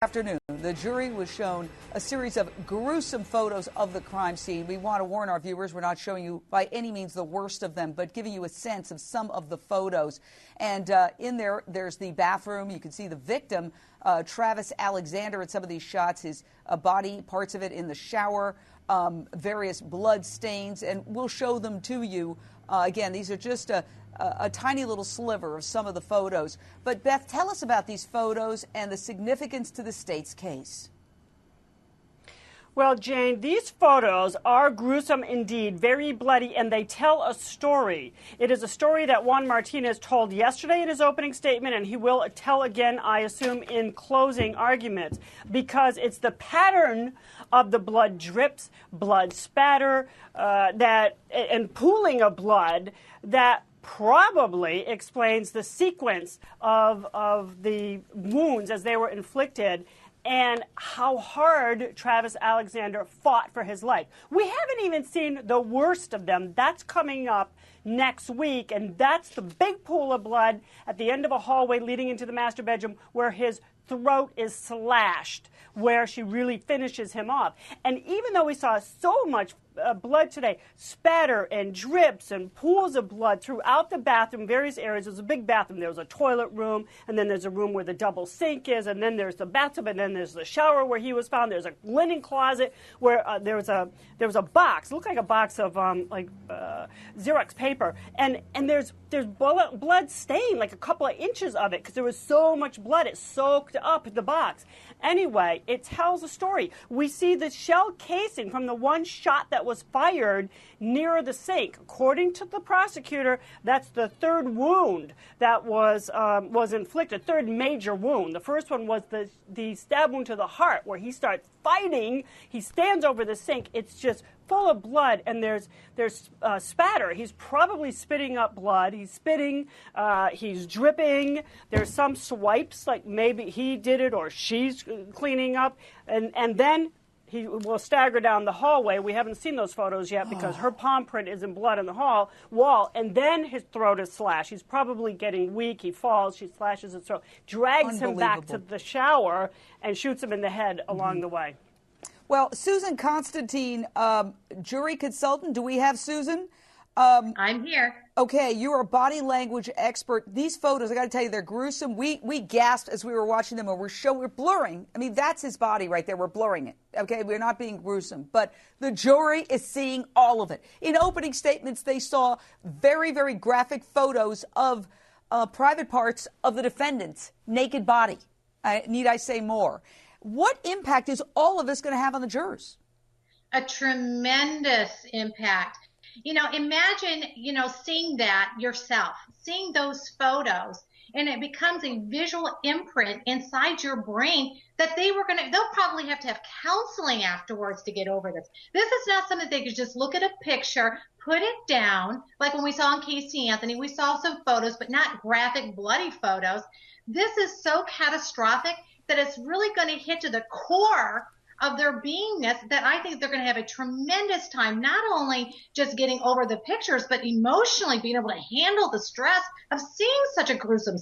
Afternoon, the jury was shown a series of gruesome photos of the crime scene. We want to warn our viewers, we're not showing you by any means the worst of them, but giving you a sense of some of the photos. And in there's the bathroom. You can see the victim, Travis Alexander, in some of these shots, his body, parts of it in the shower, various blood stains, and we'll show them to you. Again, these are just a tiny little sliver of some of the photos. But Beth, tell us about these photos and the significance to the state's case. Well, Jane, these photos are gruesome indeed, very bloody, and they tell a story. It is a story that Juan Martinez told yesterday in his opening statement, and he will tell again, I assume, in closing arguments, because it's the pattern of the blood drips, blood spatter, and pooling of blood that probably explains the sequence of the wounds as they were inflicted and how hard Travis Alexander fought for his life. We haven't even seen the worst of them. That's coming up next week, and that's the big pool of blood at the end of a hallway leading into the master bedroom where his throat is slashed, where she really finishes him off. And even though we saw so much blood today, spatter and drips and pools of blood throughout the bathroom, various areas. There's a big bathroom. There's a toilet room, and then there's a room where the double sink is, and then there's the bathtub, and then there's the shower where he was found. There's a linen closet where there was a box. It looked like a box of Xerox paper, and there's blood stain, like a couple of inches of it, because there was so much blood. It soaked up the box. Anyway, it tells a story. We see the shell casing from the one shot that was fired near the sink. According to the prosecutor, that's the third wound that was inflicted, third major wound. The first one was the stab wound to the heart, where he starts fighting. He stands over the sink. It's just full of blood, and there's spatter. He's probably spitting up blood. He's spitting. He's dripping. There's some swipes, like maybe he did it or she's cleaning up, and then he will stagger down the hallway. We haven't seen those photos yet because her palm print is in blood on the wall, and then his throat is slashed. He's probably getting weak. He falls. She slashes his throat, drags him back to the shower, and shoots him in the head along the way. Well, Susan Constantine, jury consultant. Do we have Susan? I'm here. Okay, you're a body language expert. These photos, I got to tell you, they're gruesome. We gasped as we were watching them, and we're blurring. I mean, that's his body right there. We're blurring it. Okay, we're not being gruesome, but the jury is seeing all of it. In opening statements, they saw very, very graphic photos of private parts of the defendant's naked body. Need I say more? What impact is all of this going to have on the jurors? A tremendous impact. You know, imagine, seeing that yourself, seeing those photos, and it becomes a visual imprint inside your brain that they'll probably have to have counseling afterwards to get over this. This is not something they could just look at a picture, put it down, like when we saw in Casey Anthony, we saw some photos, but not graphic, bloody photos. This is so catastrophic that it's really going to hit to the core of their beingness, that I think they're going to have a tremendous time, not only just getting over the pictures, but emotionally being able to handle the stress of seeing such a gruesome